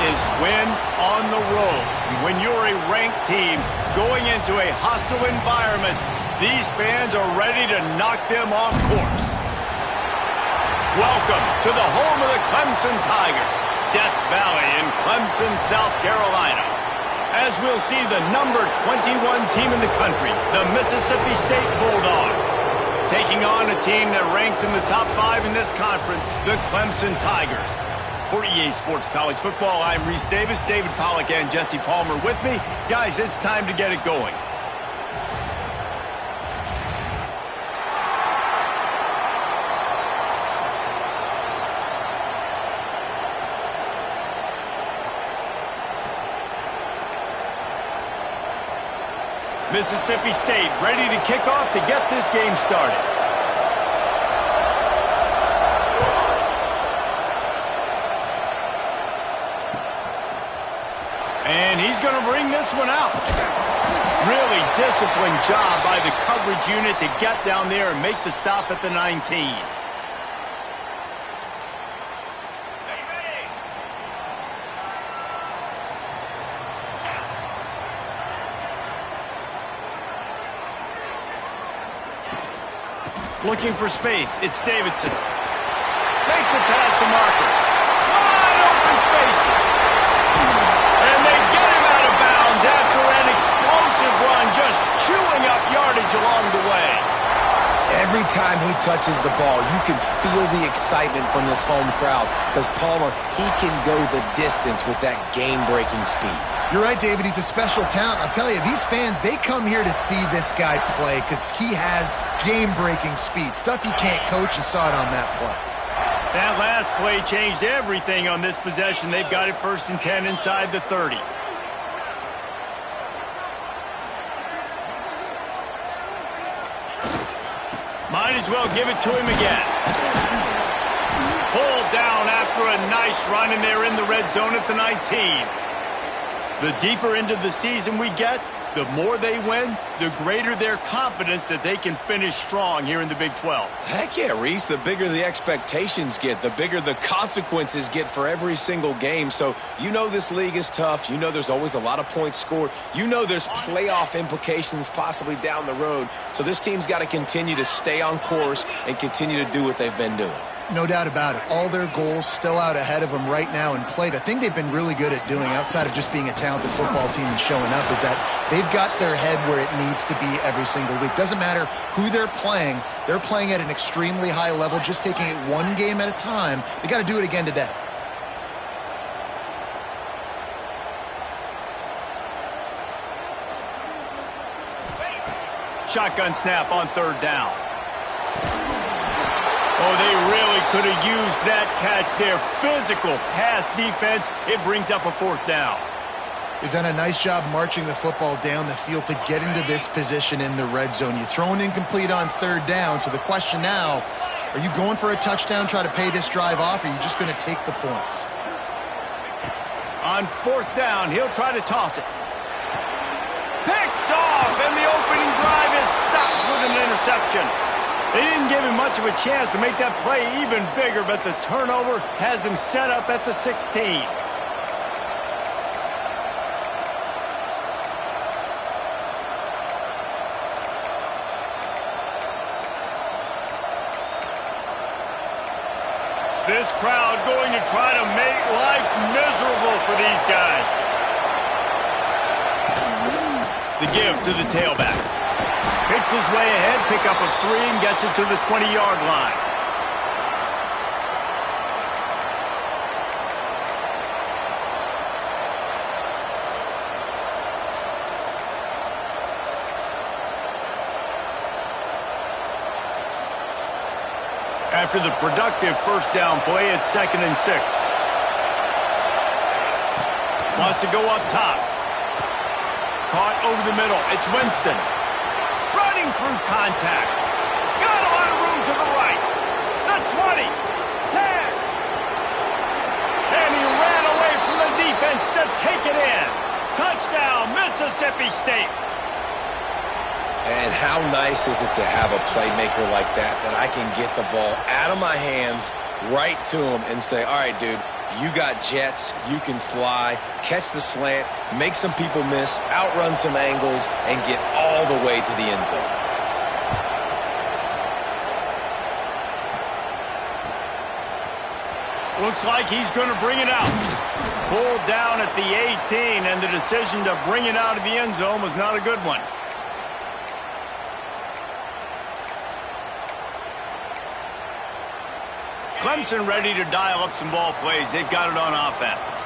is win on the road. When you're a ranked team going into a hostile environment, these fans are ready to knock them off course. Welcome to the home of the Clemson Tigers, Death Valley in Clemson, South Carolina. As we'll see the number 21 team in the country, the Mississippi State Bulldogs, taking on a team that ranks in the top 5 in this conference, the Clemson Tigers. For EA Sports College Football, I'm Reese Davis, David Pollack, and Jesse Palmer with me. Guys, it's time to get it going. Mississippi State ready to kick off to get this game started. And he's going to bring this one out. Really disciplined job by the coverage unit to get down there and make the stop at the 19. Looking for space. It's Davidson. Makes it past the marker. Wide open spaces. And they get him out of bounds after an explosive run, just chewing up yardage along the way. Every time he touches the ball, you can feel the excitement from this home crowd because Palmer, he can go the distance with that game-breaking speed. You're right, David. He's a special talent. I'll tell you, these fans, they come here to see this guy play because he has game-breaking speed. Stuff you can't coach. You saw it on that play. That last play changed everything on this possession. They've got it 1st and 10 inside the 30. Might as well give it to him again. Pulled down after a nice run, and they're in the red zone at the 19. The deeper into the season we get, the more they win, the greater their confidence that they can finish strong here in the Big 12. Heck yeah, Reese. The bigger the expectations get, the bigger the consequences get for every single game. So you know this league is tough. You know there's always a lot of points scored. You know there's playoff implications possibly down the road. So this team's got to continue to stay on course and continue to do what they've been doing. No doubt about it. All their goals still out ahead of them right now in play. The thing they've been really good at doing outside of just being a talented football team and showing up is that they've got their head where it needs to be every single week. Doesn't matter who they're playing at an extremely high level, just taking it one game at a time. They got to do it again today. Shotgun snap on 3rd down. Oh, they really could have used that catch there. Physical pass defense. It brings up a 4th down. They've done a nice job marching the football down the field to get into this position in the red zone. You throw an incomplete on 3rd down, so the question now, are you going for a touchdown, try to pay this drive off, or are you just going to take the points? On 4th down, he'll try to toss it. Picked off, and the opening drive is stopped with an interception. They didn't give him much of a chance to make that play even bigger, but the turnover has him set up at the 16. This crowd going to try to make life miserable for these guys. The give to the tailback. Picks his way ahead, pick up of 3, and gets it to the 20-yard line. After the productive 1st down play, it's 2nd and 6. Wants to go up top. Caught over the middle. It's Winston. Running through contact. Got a lot of room to the right. The 20. 10. And he ran away from the defense to take it in. Touchdown, Mississippi State. And how nice is it to have a playmaker like that I can get the ball out of my hands right to him and say, all right, dude, You got jets, you can fly, catch the slant, make some people miss, outrun some angles, and get all the way to the end zone. Looks like he's going to bring it out. Pulled down at the 18, and the decision to bring it out of the end zone was not a good one. Clemson ready to dial up some ball plays. They've got it on offense.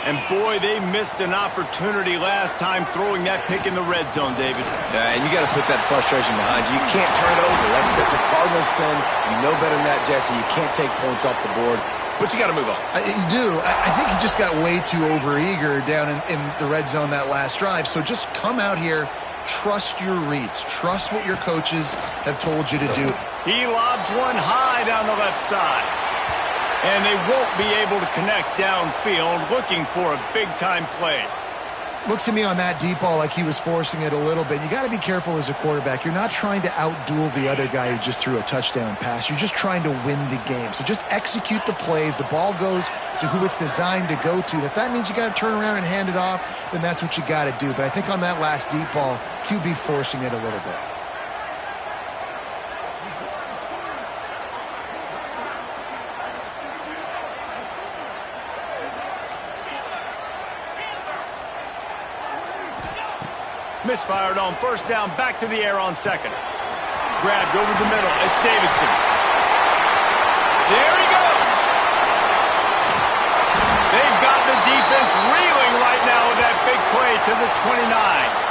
And boy, they missed an opportunity last time throwing that pick in the red zone, David. And you got to put that frustration behind you. You can't turn it over. That's a cardinal sin. You know better than that, Jesse. You can't take points off the board. But you got to move on. You do. I think he just got way too overeager down in the red zone that last drive. So just come out here, trust your reads. Trust what your coaches have told you to do. He lobs one high down the left side. And they won't be able to connect downfield, looking for a big-time play. Looks to me on that deep ball like he was forcing it a little bit. You got to be careful as a quarterback. You're not trying to outduel the other guy who just threw a touchdown pass. You're just trying to win the game. So just execute the plays. The ball goes to who it's designed to go to. If that means you got to turn around and hand it off, then that's what you got to do. But I think on that last deep ball, QB forcing it a little bit. Misfired on first down, back to the air on second. Grabbed over the middle. It's Davidson. There he goes. They've got the defense reeling right now with that big play to the 29.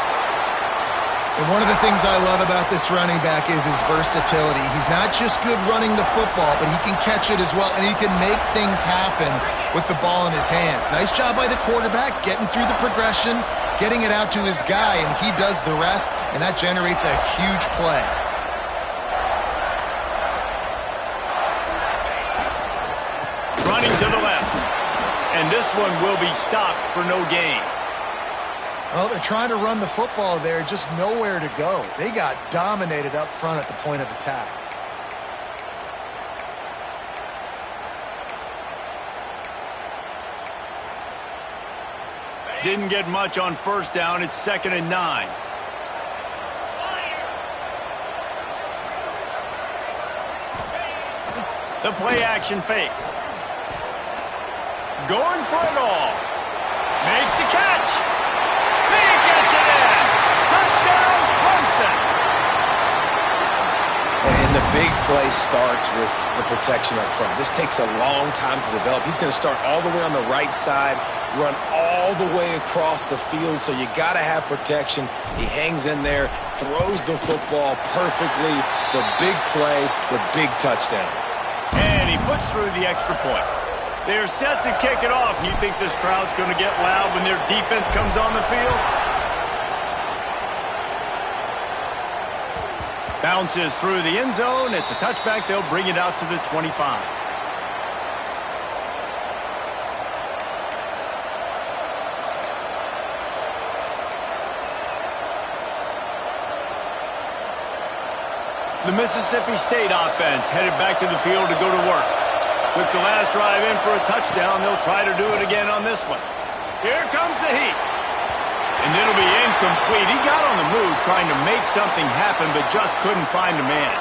And one of the things I love about this running back is his versatility. He's not just good running the football, but he can catch it as well, and he can make things happen with the ball in his hands. Nice job by the quarterback, getting through the progression, getting it out to his guy, and he does the rest, and that generates a huge play. Running to the left, and this one will be stopped for no gain. Well, they're trying to run the football there, just nowhere to go. They got dominated up front at the point of attack. Didn't get much on first down. It's 2nd and 9. The play action fake. Going for it all. Makes the catch. He gets it in. Touchdown, Clemson. And the big play starts with the protection up front. This takes a long time to develop. He's going to start all the way on the right side, run all the way across the field, so you got to have protection. He hangs in there, throws the football perfectly. The big play, the big touchdown. And he puts through the extra point. They're set to kick it off. You think this crowd's going to get loud when their defense comes on the field? Bounces through the end zone. It's a touchback. They'll bring it out to the 25. The Mississippi State offense headed back to the field to go to work. Took the last drive in for a touchdown. They'll try to do it again on this one. Here comes the heat. And it'll be incomplete. He got on the move trying to make something happen, but just couldn't find a man.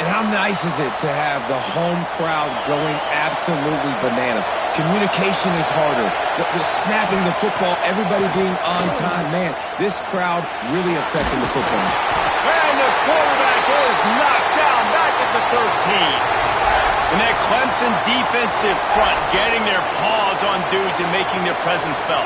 And how nice is it to have the home crowd going absolutely bananas? Communication is harder. The snapping the football, everybody being on time. Man, this crowd really affecting the football. And the quarterback is knocked down back at the 13. And that Clemson defensive front getting their paws on dudes and making their presence felt.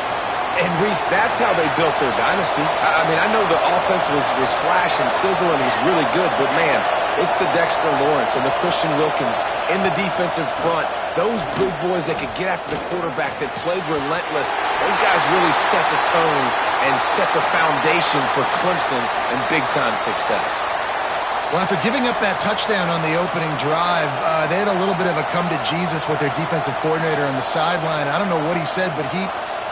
And, Reese, that's how they built their dynasty. I mean, I know the offense was flash and sizzle and was really good, but, man, it's the Dexter Lawrence and the Christian Wilkins in the defensive front. Those big boys that could get after the quarterback, that played relentless, those guys really set the tone and set the foundation for Clemson and big-time success. Well, after giving up that touchdown on the opening drive, they had a little bit of a come-to-Jesus with their defensive coordinator on the sideline. I don't know what he said, but he,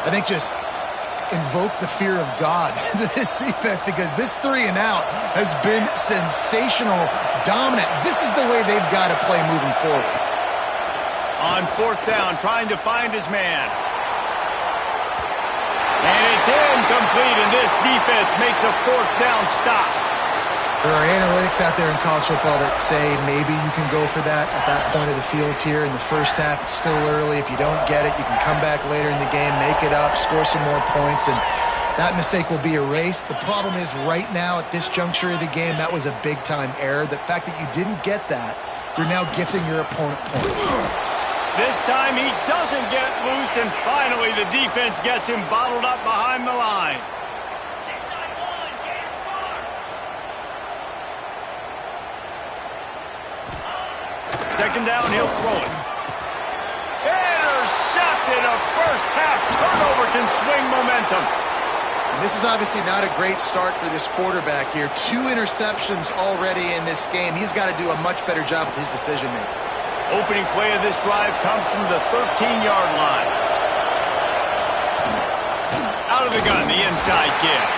I think, just invoked the fear of God into this defense, because this 3-and-out has been sensational, dominant. This is the way they've got to play moving forward. On fourth down, trying to find his man. And it's incomplete, and this defense makes a fourth down stop. There are analytics out there in college football that say maybe you can go for that at that point of the field here in the first half. It's still early. If you don't get it, you can come back later in the game, make it up, score some more points, and that mistake will be erased. The problem is right now at this juncture of the game, that was a big-time error. The fact that you didn't get that, you're now gifting your opponent points. This time he doesn't get loose, and finally the defense gets him bottled up behind the line. Second down, he'll throw it. Intercepted. A first half turnover can swing momentum. And this is obviously not a great start for this quarterback here. 2 interceptions already in this game. He's got to do a much better job with his decision-making. Opening play of this drive comes from the 13-yard line. Out of the gun, the inside give.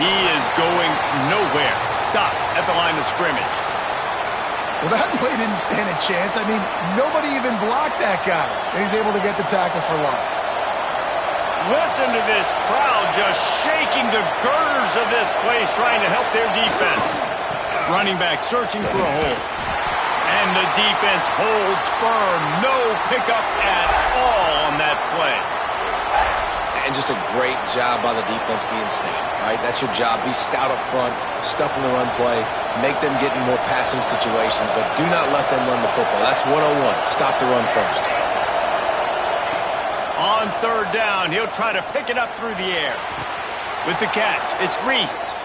He is going nowhere. Stop at the line of scrimmage. Well, that play didn't stand a chance. I mean, nobody even blocked that guy. And he's able to get the tackle for loss. Listen to this crowd just shaking the girders of this place, trying to help their defense. Running back searching for a hole. And the defense holds firm. No pickup at all on that play. And just a great job by the defense being stout, right? That's your job. Be stout up front, stuff in the run play, make them get in more passing situations, but do not let them run the football. That's 101. Stop the run first. On third down, he'll try to pick it up through the air. With the catch, it's Reese.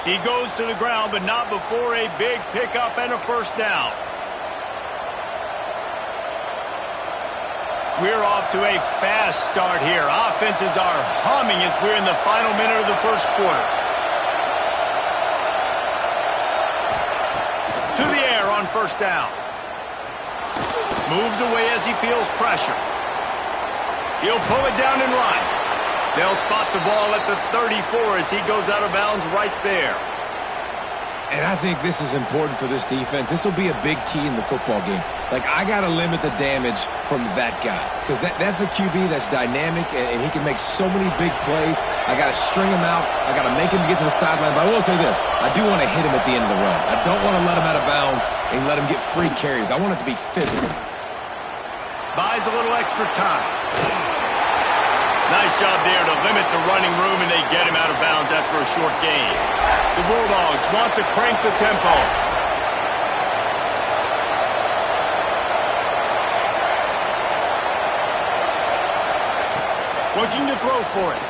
He goes to the ground, but not before a big pickup and a first down. We're off to a fast start here. Offenses are humming as we're in the final minute of the first quarter. To the air on first down. Moves away as he feels pressure. He'll pull it down and run. They'll spot the ball at the 34 as he goes out of bounds right there. And I think this is important for this defense. This will be a big key in the football game. Like, I got to limit the damage from that guy because that's a QB that's dynamic and he can make so many big plays. I got to string him out. I got to make him get to the sideline. But I will say this. I do want to hit him at the end of the runs. I don't want to let him out of bounds and let him get free carries. I want it to be physical. Buys a little extra time. Nice job there to limit the running room, and they get him out of bounds after a short gain. The Bulldogs want to crank the tempo. Looking to throw for it.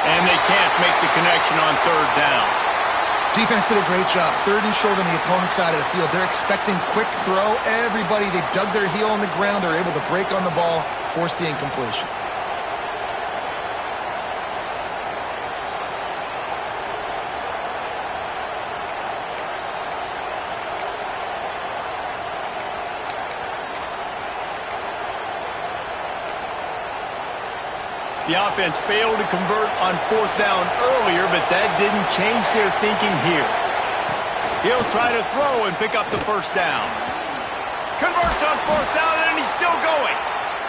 And they can't make the connection on third down. Defense did a great job. Third and short on the opponent's side of the field. They're expecting quick throw. Everybody, they dug their heel on the ground. They're able to break on the ball, force the incompletion. The offense failed to convert on fourth down earlier, but that didn't change their thinking here. He'll try to throw and pick up the first down. Converts on fourth down, and he's still going.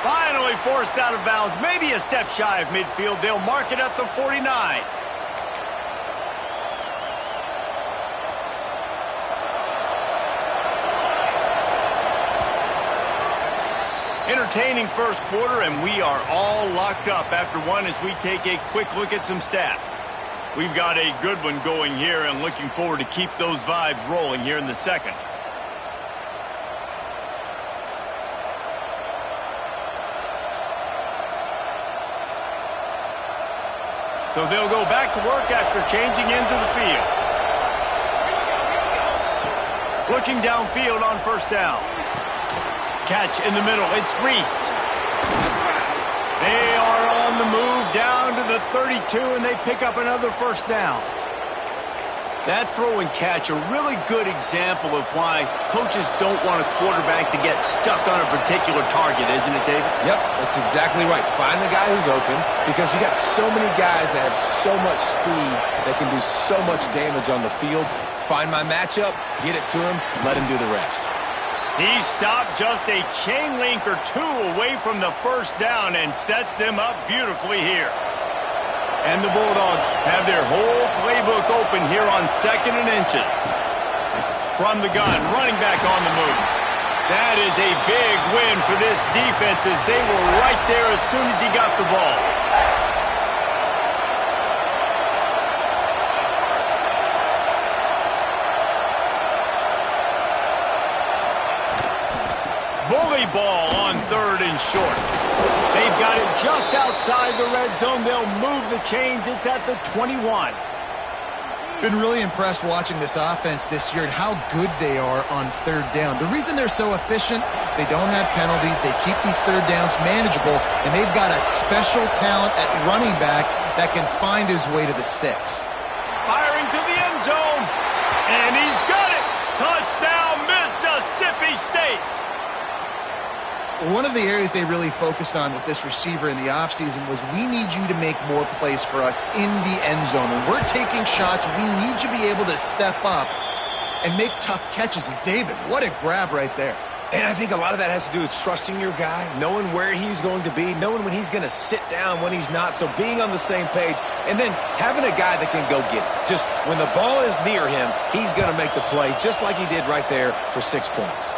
Finally forced out of bounds, maybe a step shy of midfield. They'll mark it at the 49. Entertaining first quarter, and we are all locked up after one as we take a quick look at some stats. We've got a good one going here and looking forward to keep those vibes rolling here in the second. So they'll go back to work after changing into the field. Looking downfield on first down. Catch in the middle. It's Reese. They are on the move down to the 32, and they pick up another first down. That throw and catch, a really good example of why coaches don't want a quarterback to get stuck on a particular target, isn't it, David? Yep, that's exactly right. Find the guy who's open because you got so many guys that have so much speed that can do so much damage on the field. Find my matchup, get it to him, let him do the rest. He stopped just a chain link or two away from the first down and sets them up beautifully here. And the Bulldogs have their whole playbook open here on 2nd and inches. From the gun, running back on the move. That is a big win for this defense as they were right there as soon as he got the ball. Bully ball on 3rd and short. They've got it just outside the red zone. They'll move the chains. It's at the 21. Been really impressed watching this offense this year and how good they are on 3rd down. The reason they're so efficient, they don't have penalties. They keep these 3rd downs manageable, and they've got a special talent at running back that can find his way to the sticks. Firing to the end zone, and he's got it. Touchdown, Mississippi State. One of the areas they really focused on with this receiver in the offseason was we need you to make more plays for us in the end zone. When we're taking shots, we need you to be able to step up and make tough catches. And David, what a grab right there. And I think a lot of that has to do with trusting your guy, knowing where he's going to be, knowing when he's going to sit down, when he's not, so being on the same page, and then having a guy that can go get it. Just when the ball is near him, he's going to make the play just like he did right there for 6 points.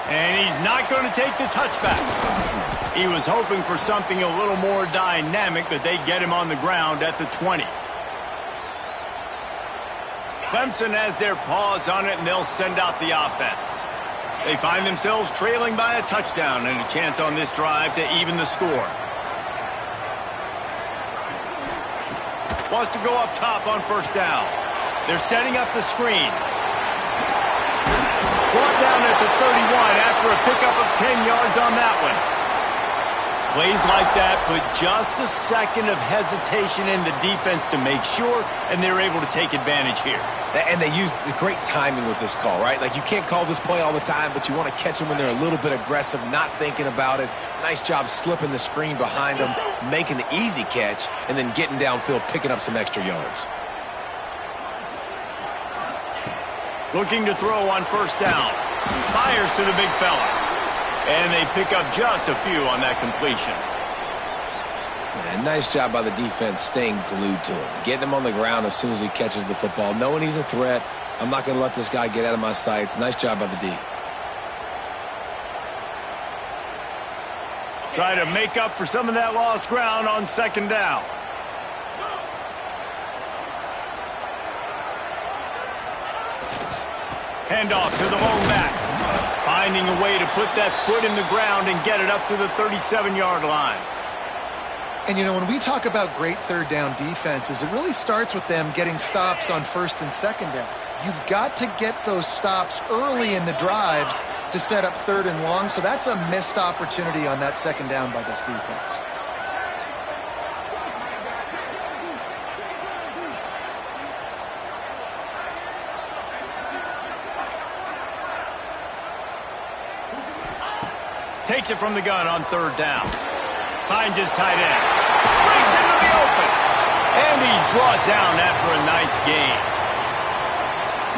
And he's not going to take the touchback. He was hoping for something a little more dynamic, but they get him on the ground at the 20. Clemson has their paws on it, and they'll send out the offense. They find themselves trailing by a touchdown and a chance on this drive to even the score. Wants to go up top on 1st down. They're setting up the screen. Brought down at the 31 after a pickup of 10 yards on that one. Plays like that put just a second of hesitation in the defense to make sure, and they're able to take advantage here. And they use the great timing with this call, right? Like, you can't call this play all the time, but you want to catch them when they're a little bit aggressive, not thinking about it. Nice job slipping the screen behind them, making the easy catch, and then getting downfield, picking up some extra yards. Looking to throw on 1st down. Fires to the big fella. And they pick up just a few on that completion. Yeah, nice job by the defense staying glued to him. Getting him on the ground as soon as he catches the football. Knowing he's a threat. I'm not going to let this guy get out of my sights. Nice job by the D. Try to make up for some of that lost ground on 2nd down. Handoff to the lone back. Finding a way to put that foot in the ground and get it up to the 37-yard line. And, you know, when we talk about great 3rd down defenses, it really starts with them getting stops on 1st and 2nd down. You've got to get those stops early in the drives to set up 3rd and long, so that's a missed opportunity on that 2nd down by this defense. Takes it from the gun on 3rd down. Finds his tight end. Brings him to the open. And he's brought down after a nice gain.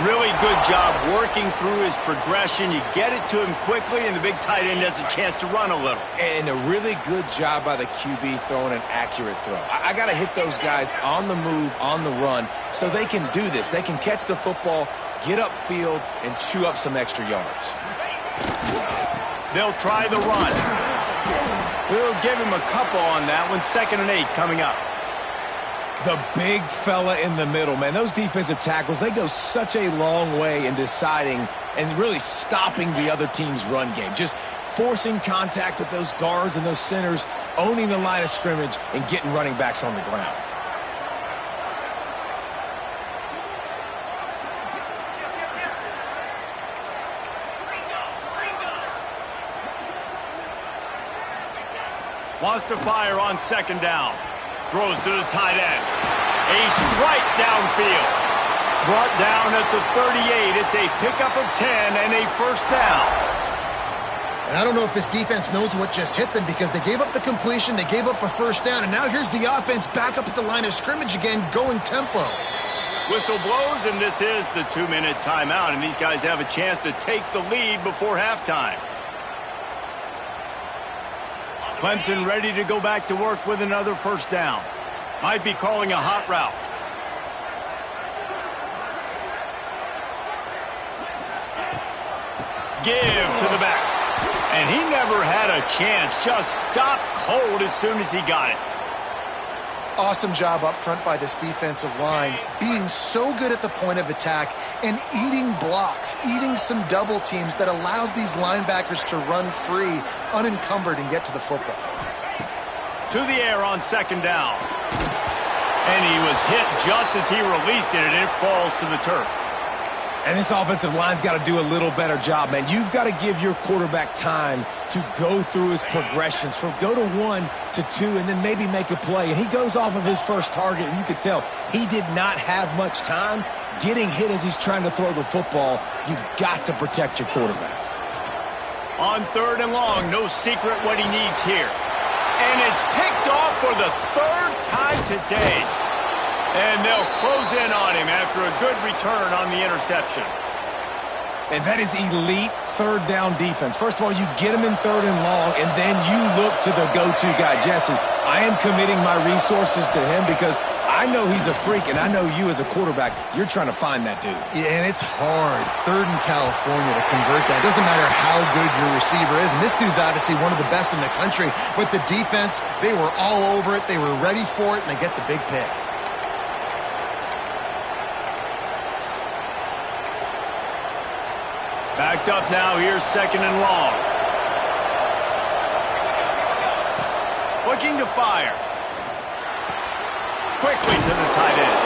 Really good job working through his progression. You get it to him quickly, and the big tight end has a chance to run a little. And a really good job by the QB throwing an accurate throw. I got to hit those guys on the move, on the run, so they can do this. They can catch the football, get upfield, and chew up some extra yards. They'll try the run. We'll give him a couple on that one. 2nd and 8 coming up. The big fella in the middle, man. Those defensive tackles, they go such a long way in deciding and really stopping the other team's run game. Just forcing contact with those guards and those centers, owning the line of scrimmage, and getting running backs on the ground. Wants to fire on 2nd down. Throws to the tight end. A strike downfield. Brought down at the 38. It's a pickup of 10 and a 1st down. And I don't know if this defense knows what just hit them because they gave up the completion, they gave up a 1st down, and now here's the offense back up at the line of scrimmage again, going tempo. Whistle blows, and this is the 2-minute timeout, and these guys have a chance to take the lead before halftime. Clemson ready to go back to work with another first down. Might be calling a hot route. Give to the back. And he never had a chance. Just stopped cold as soon as he got it. Awesome job up front by this defensive line, being so good at the point of attack and eating blocks, eating some double teams that allows these linebackers to run free, unencumbered, and get to the football. To the air on second down. And he was hit just as he released it, and it falls to the turf. And this offensive line's got to do a little better job, man. You've got to give your quarterback time to go through his progressions, from go to 1 to 2, and then maybe make a play. And he goes off of his first target, and you could tell he did not have much time getting hit as he's trying to throw the football. You've got to protect your quarterback. On third and long, no secret what he needs here. And it's picked off for the third time today. And they'll close in on him after a good return on the interception. And that is elite third down defense. First of all, you get him in third and long, and then you look to the go-to guy. Jesse, I am committing my resources to him because I know he's a freak, and I know you as a quarterback, you're trying to find that dude. Yeah, and it's hard, third in California, to convert that. It doesn't matter how good your receiver is, and this dude's obviously one of the best in the country, but the defense, they were all over it, they were ready for it, and they get the big pick. Backed up now, here's second and long. Looking to fire. Quickly to the tight end.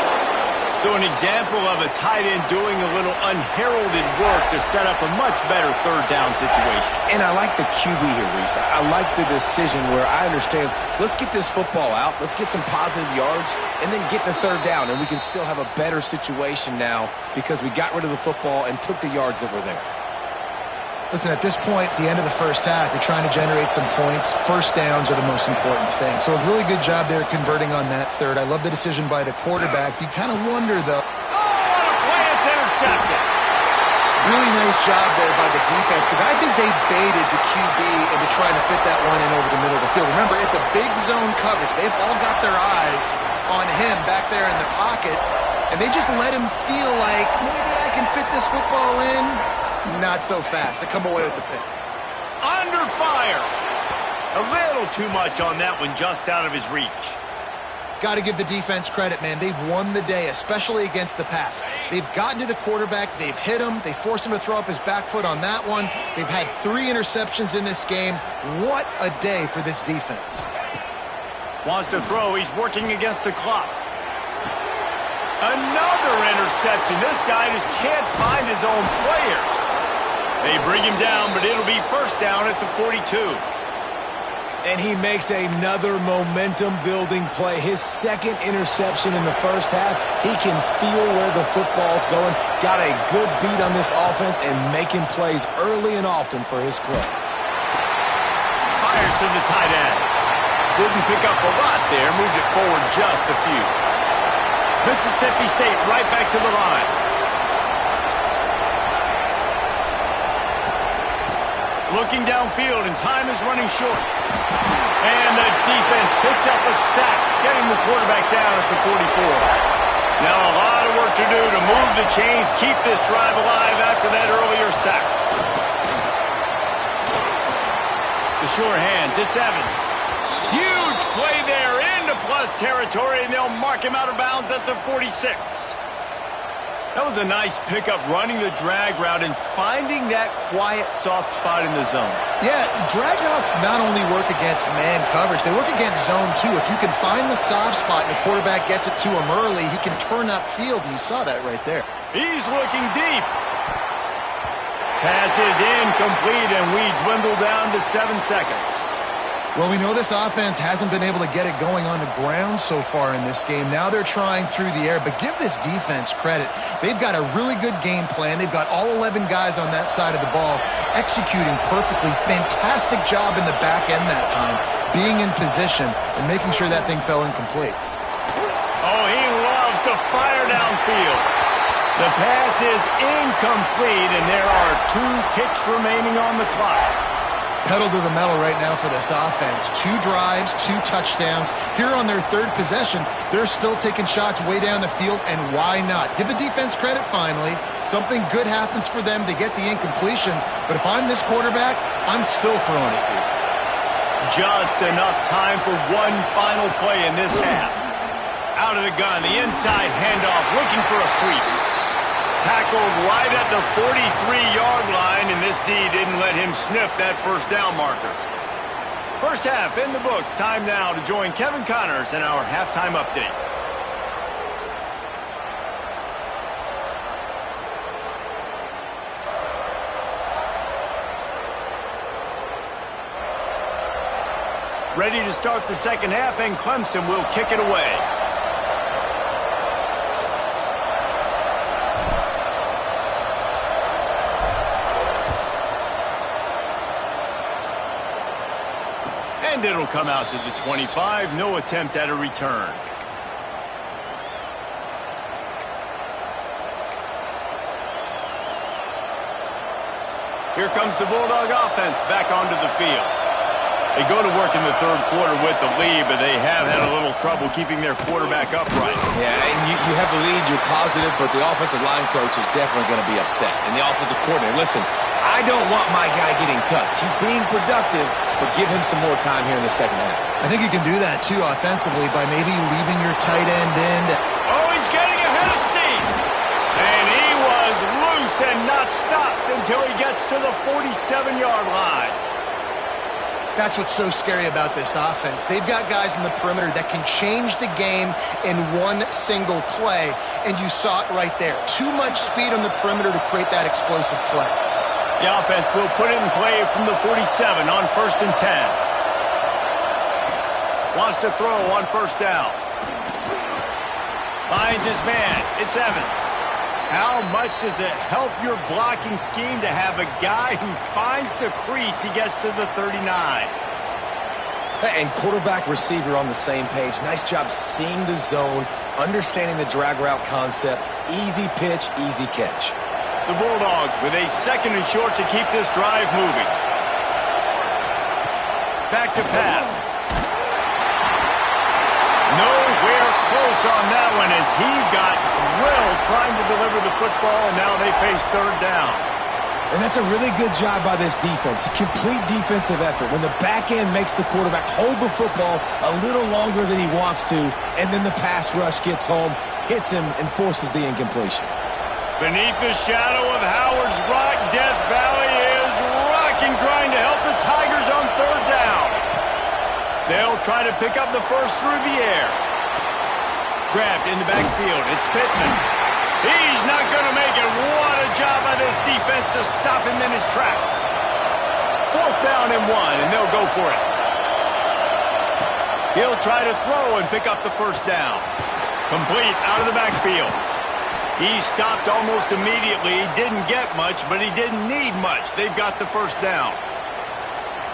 So an example of a tight end doing a little unheralded work to set up a much better third down situation. And I like the QB here, Reese. I like the decision where I understand, let's get this football out, let's get some positive yards, and then get to third down, and we can still have a better situation now because we got rid of the football and took the yards that were there. Listen, at this point, the end of the first half, you're trying to generate some points. First downs are the most important thing. So a really good job there converting on that third. I love the decision by the quarterback. You kind of wonder, though. Oh, what a play! It's intercepted. Really nice job there by the defense because I think they baited the QB into trying to fit that one in over the middle of the field. Remember, it's a big zone coverage. They've all got their eyes on him back there in the pocket, and they just let him feel like maybe I can fit this football in. Not so fast. They come away with the pick. Under fire. A little too much on that one, just out of his reach. Got to give the defense credit, man. They've won the day, especially against the pass. They've gotten to the quarterback. They've hit him. They forced him to throw off his back foot on that one. They've had 3 interceptions in this game. What a day for this defense. Wants to throw. He's working against the clock. Another interception. This guy just can't find his own players. They bring him down, but it'll be first down at the 42. And he makes another momentum-building play. His second interception in the first half. He can feel where the football's going. Got a good beat on this offense and making plays early and often for his club. Fires to the tight end. Didn't pick up a lot there. Moved it forward just a few. Mississippi State right back to the line. Looking downfield, and time is running short. And the defense picks up a sack, getting the quarterback down at the 44. Now a lot of work to do to move the chains, keep this drive alive after that earlier sack. The sure hands, it's Evans. Huge play there into plus territory, and they'll mark him out of bounds at the 46. That was a nice pickup, running the drag route and finding that quiet, soft spot in the zone. Yeah, drag routes not only work against man coverage, they work against zone too. If you can find the soft spot and the quarterback gets it to him early, he can turn upfield, and you saw that right there. He's looking deep. Pass is incomplete, and we dwindle down to 7 seconds. Well, we know this offense hasn't been able to get it going on the ground so far in this game. Now they're trying through the air, but give this defense credit. They've got a really good game plan. They've got all 11 guys on that side of the ball executing perfectly. Fantastic job in the back end that time, being in position and making sure that thing fell incomplete. Oh, he loves to fire downfield. The pass is incomplete, and there are 2 ticks remaining on the clock. Pedal to the metal right now for this offense. 2 drives, 2 touchdowns. Here on their 3rd possession, they're still taking shots way down the field, and why not? Give the defense credit finally. Something good happens for them to get the incompletion, but if I'm this quarterback, I'm still throwing it here. Just enough time for one final play in this half. Out of the gun, the inside handoff, looking for a crease. Tackled right at the 43-yard line, and this D didn't let him sniff that first down marker. First half in the books. Time now to join Kevin Connors in our halftime update. Ready to start the second half, and Clemson will kick it away. And it'll come out to the 25. No attempt at a return. Here comes the Bulldog offense back onto the field. They go to work in the 3rd quarter with the lead, but they have had a little trouble keeping their quarterback upright. Yeah, and you have the lead, you're positive, but the offensive line coach is definitely going to be upset. And the offensive coordinator, listen, I don't want my guy getting touched. He's being productive, but give him some more time here in the second half. I think you can do that, too, offensively, by maybe leaving your tight end in. Oh, he's getting ahead of steam. And he was loose and not stopped until he gets to the 47-yard line. That's what's so scary about this offense. They've got guys in the perimeter that can change the game in one single play, and you saw it right there. Too much speed on the perimeter to create that explosive play. The offense will put it in play from the 47 on 1st and 10. Wants to throw on 1st down. Finds his man. It's Evans. How much does it help your blocking scheme to have a guy who finds the crease? He gets to the 39. And quarterback receiver on the same page. Nice job seeing the zone, understanding the drag route concept. Easy pitch, easy catch. The Bulldogs with a 2nd and short to keep this drive moving. Back to pass. Nowhere close on that one as he got drilled trying to deliver the football, and now they face 3rd down. And that's a really good job by this defense. A complete defensive effort. When the back end makes the quarterback hold the football a little longer than he wants to, and then the pass rush gets home, hits him, and forces the incompletion. Beneath the shadow of Howard's Rock, Death Valley is rocking, trying to help the Tigers on 3rd down. They'll try to pick up the first through the air. Grabbed in the backfield. It's Pittman. He's not going to make it. What a job by this defense to stop him in his tracks. 4th down and 1, and they'll go for it. He'll try to throw and pick up the 1st down. Complete out of the backfield. He stopped almost immediately. He didn't get much, but he didn't need much. They've got the 1st down.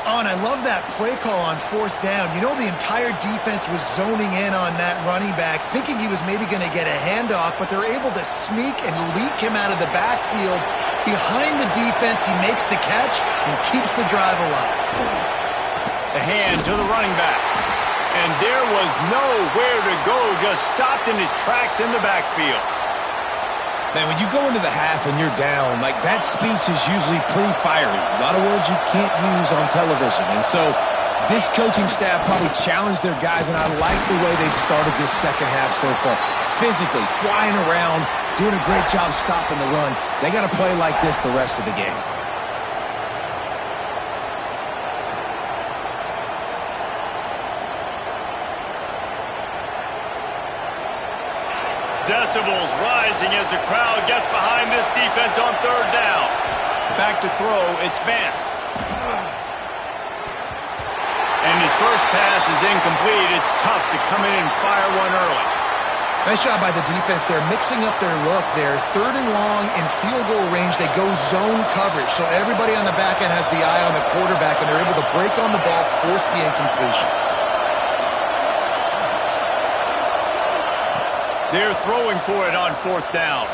Oh, and I love that play call on 4th down. You know, the entire defense was zoning in on that running back, thinking he was maybe going to get a handoff, but they're able to sneak and leak him out of the backfield. Behind the defense, he makes the catch and keeps the drive alive. The hand to the running back. And there was nowhere to go, just stopped in his tracks in the backfield. Man, when you go into the half and you're down, like that speech is usually pretty fiery. A lot of words you can't use on television. And so this coaching staff probably challenged their guys, and I like the way they started this second half so far. Physically, flying around, doing a great job stopping the run. They got to play like this the rest of the game. Decibels rising as the crowd gets behind this defense on 3rd down. Back to throw, it's Vance. And his first pass is incomplete. It's tough to come in and fire one early. Nice job by the defense. They're mixing up their look. They're 3rd and long in field goal range. They go zone coverage, so everybody on the back end has the eye on the quarterback, and they're able to break on the ball, force the incompletion. They're throwing for it on 4th down.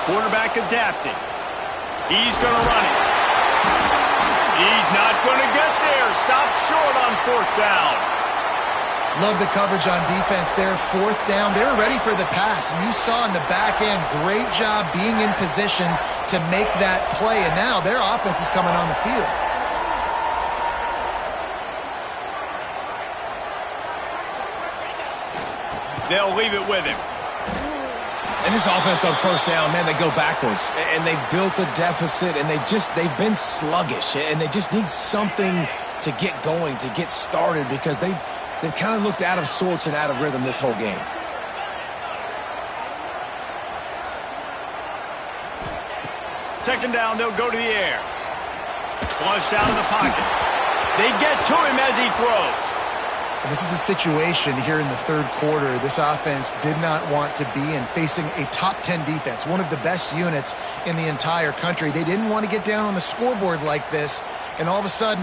Quarterback adapting. He's going to run it. He's not going to get there. Stopped short on 4th down. Love the coverage on defense there. 4th down. They were ready for the pass. And you saw in the back end, great job being in position to make that play. And now their offense is coming on the field. They'll leave it with him. And this offense on 1st down, man, they go backwards. And they've built a deficit, and they've been sluggish. And they just need something to get going, to get started, because they've kind of looked out of sorts and out of rhythm this whole game. Second down, they'll go to the air. Flushed out of the pocket. They get to him as he throws. And this is a situation here in the 3rd quarter this offense did not want to be in, facing a top 10 defense, one of the best units in the entire country. They didn't want to get down on the scoreboard like this and all of a sudden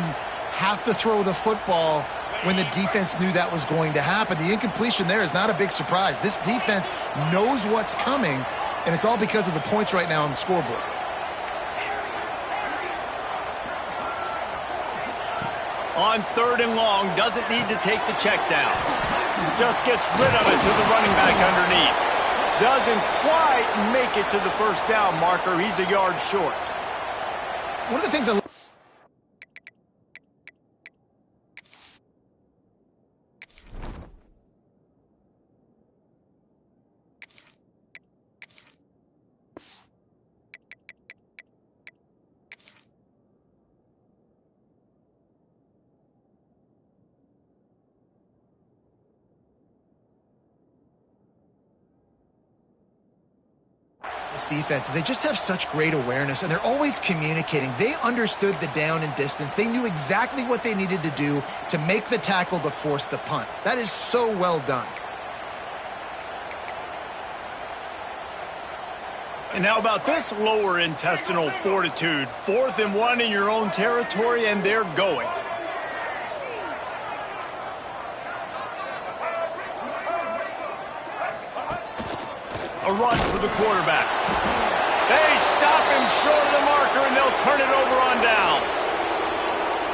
have to throw the football when the defense knew that was going to happen. The incompletion there is not a big surprise. This defense knows what's coming, and it's all because of the points right now on the scoreboard. On 3rd and long, doesn't need to take the check down. Just gets rid of it to the running back underneath. Doesn't quite make it to the 1st down marker. He's a yard short. One of the things I this defense is they just have such great awareness, and they're always communicating. They understood the down and distance. They knew exactly what they needed to do to make the tackle to force the punt. That is so well done. And how about this lower intestinal fortitude? 4th and 1 in your own territory, and they're going. A run for the quarterback. They stop him short of the marker, and they'll turn it over on downs.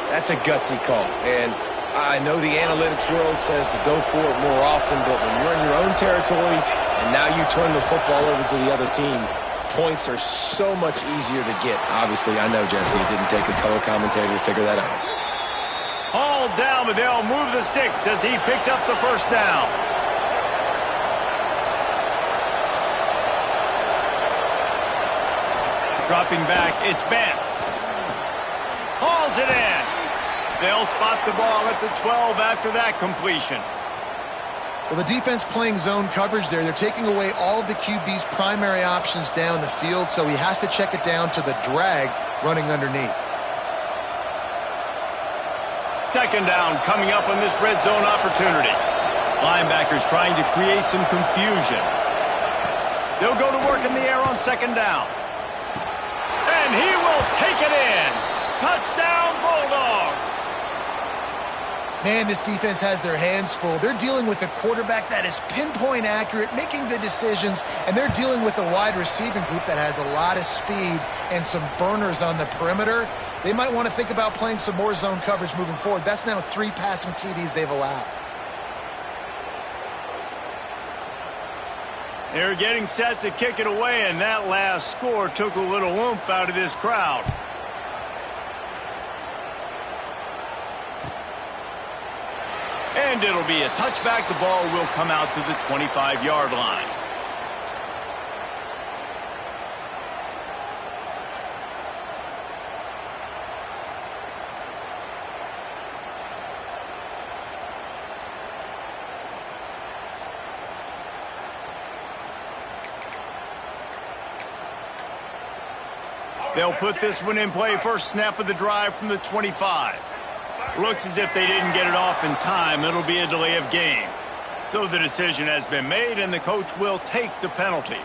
That's a gutsy call. And I know the analytics world says to go for it more often, but when you're in your own territory and now you turn the football over to the other team, points are so much easier to get. Obviously, I know, Jesse, it didn't take a color commentator to figure that out. All down, but they'll move the sticks as he picks up the 1st down. Dropping back, it's Vance. Hauls it in. They'll spot the ball at the 12 after that completion. Well, the defense playing zone coverage there. They're taking away all of the QB's primary options down the field, so he has to check it down to the drag running underneath. Second down coming up on this red zone opportunity. Linebackers trying to create some confusion. They'll go to work in the air on 2nd down. And he will take it in. Touchdown, Bulldogs. Man, this defense has their hands full. They're dealing with a quarterback that is pinpoint accurate, making good decisions, and they're dealing with a wide receiving group that has a lot of speed and some burners on the perimeter. They might want to think about playing some more zone coverage moving forward. That's now 3 passing TDs they've allowed. They're getting set to kick it away, and that last score took a little oomph out of this crowd. And it'll be a touchback. The ball will come out to the 25-yard line. They'll put this one in play. First snap of the drive from the 25. Looks as if they didn't get it off in time. It'll be a delay of game. So the decision has been made, and the coach will take the penalty.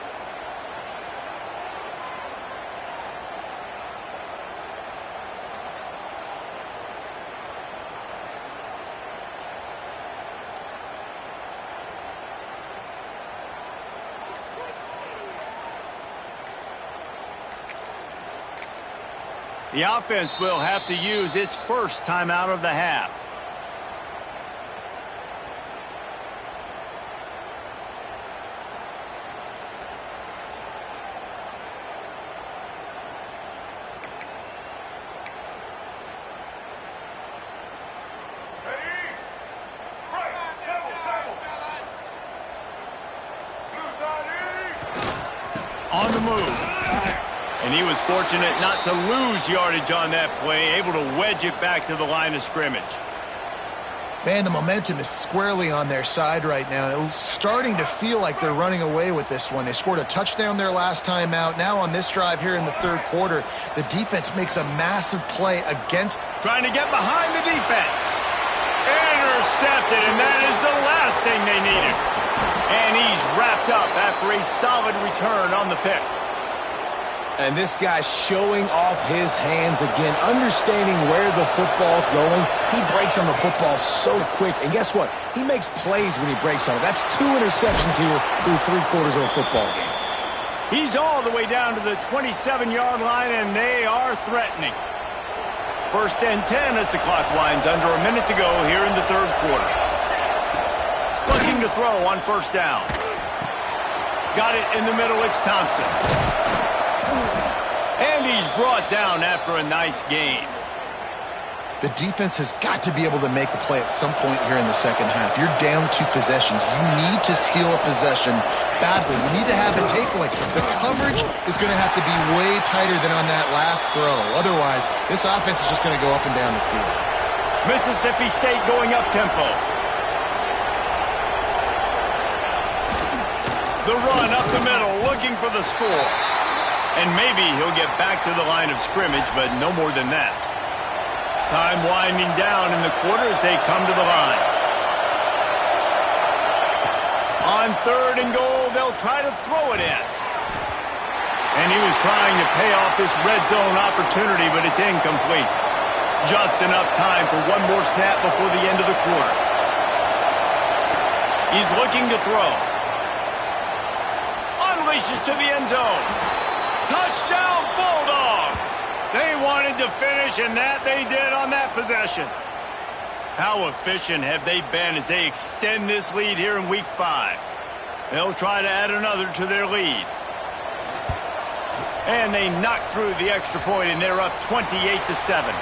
The offense will have to use its first timeout of the half. On the move. And he was fortunate not to lose yardage on that play, able to wedge it back to the line of scrimmage. Man, the momentum is squarely on their side right now. It's starting to feel like they're running away with this one. They scored a touchdown their last time out. Now on this drive here in the third quarter, the defense makes a massive play against... Trying to get behind the defense. Intercepted, and that is the last thing they needed. And he's wrapped up after a solid return on the pick. And this guy's showing off his hands again, understanding where the football's going. He breaks on the football so quick. And guess what? He makes plays when he breaks on it. That's 2 interceptions here through 3/4 of a football game. He's all the way down to the 27-yard line, and they are threatening. 1st and 10 as the clock winds under a minute to go here in the third quarter. Looking to throw on 1st down. Got it in the middle. It's Thompson. And he's brought down after a nice gain. The defense has got to be able to make a play at some point here in the second half. You're down 2 possessions. You need to steal a possession badly. You need to have a takeaway. The coverage is going to have to be way tighter than on that last throw. Otherwise, this offense is just going to go up and down the field. Mississippi State going up tempo. The run up the middle, looking for the score. And maybe he'll get back to the line of scrimmage, but no more than that. Time winding down in the quarter as they come to the line. On 3rd and goal, they'll try to throw it in. And he was trying to pay off this red zone opportunity, but it's incomplete. Just enough time for one more snap before the end of the quarter. He's looking to throw. Unleashes to the end zone. Touchdown, Bulldogs! They wanted to finish, and that they did on that possession. How efficient have they been as they extend this lead here in Week 5? They'll try to add another to their lead. And they knock through the extra point, and they're up 28-7.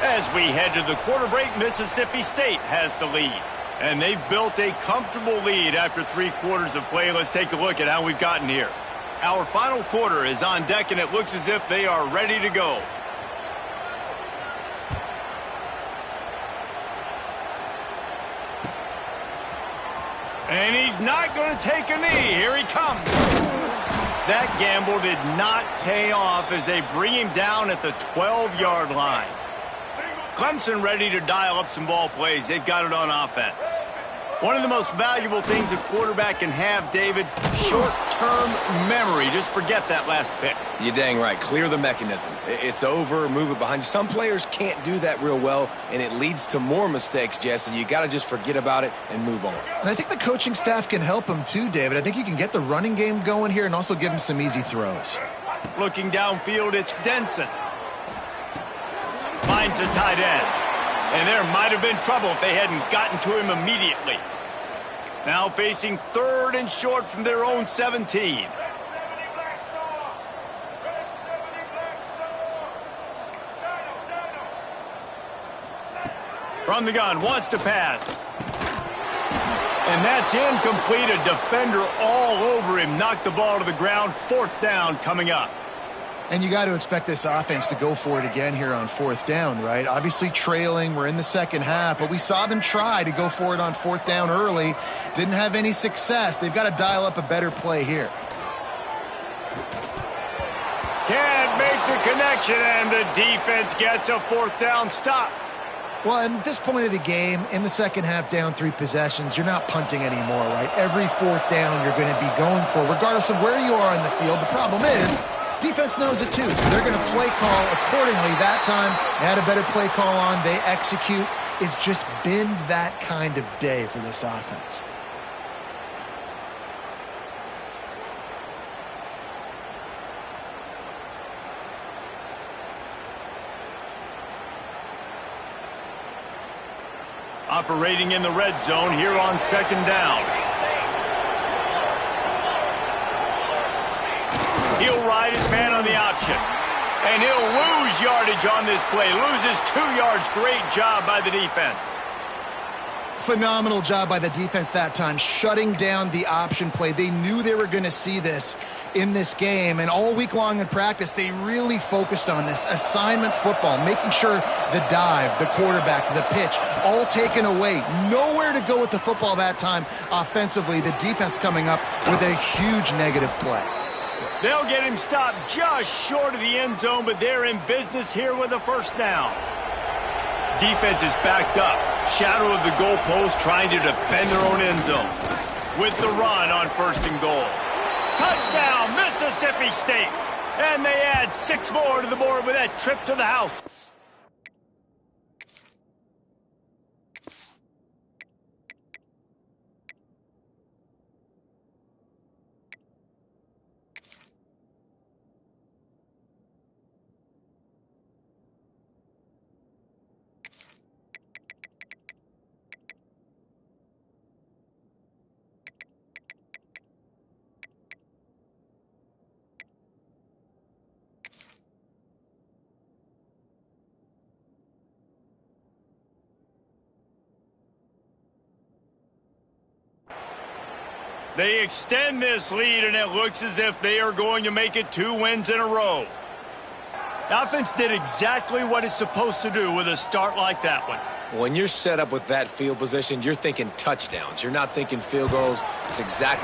As we head to the quarter break, Mississippi State has the lead. And they've built a comfortable lead after 3/4 of play. Let's take a look at how we've gotten here. Our final quarter is on deck, and it looks as if they are ready to go. And he's not going to take a knee. Here he comes. That gamble did not pay off as they bring him down at the 12-yard line. Clemson ready to dial up some ball plays. They've got it on offense. One of the most valuable things a quarterback can have, David, short-term memory. Just forget that last pick. You're dang right. Clear the mechanism. It's over. Move it behind you. Some players can't do that real well, and it leads to more mistakes, Jesse. You got to just forget about it and move on. And I think the coaching staff can help him too, David. I think you can get the running game going here and also give him some easy throws. Looking downfield, it's Denson. Finds the tight end. And there might have been trouble if they hadn't gotten to him immediately. Now facing 3rd and short from their own 17. From the gun, wants to pass. And that's incomplete. A defender all over him. Knocked the ball to the ground. 4th down coming up. And you got to expect this offense to go for it again here on 4th down, right? Obviously trailing. We're in the second half, but we saw them try to go for it on 4th down early. Didn't have any success. They've got to dial up a better play here. Can't make the connection, and the defense gets a 4th down stop. Well, at this point of the game, in the second half, down 3 possessions, you're not punting anymore, right? Every 4th down you're going to be going for, regardless of where you are in the field. The problem is, defense knows it too, so they're going to play call accordingly. That time, they had a better play call on. They execute. It's just been that kind of day for this offense. Operating in the red zone here on second down. He'll ride his man on the option. And he'll lose yardage on this play. Loses 2 yards. Great job by the defense. Phenomenal job by the defense that time, shutting down the option play. They knew they were going to see this in this game, and all week long in practice, they really focused on this assignment football, making sure the dive, the quarterback, the pitch, all taken away. Nowhere to go with the football that time offensively. The defense coming up with a huge negative play. They'll get him stopped just short of the end zone, but they're in business here with a first down. Defense is backed up. Shadow of the goalpost, trying to defend their own end zone. With the run on first and goal. Touchdown, Mississippi State. And they add 6 more to the board with that trip to the house. They extend this lead, and it looks as if they are going to make it 2 wins in a row. The offense did exactly what it's supposed to do with a start like that one. When you're set up with that field position, you're thinking touchdowns. You're not thinking field goals. It's exactly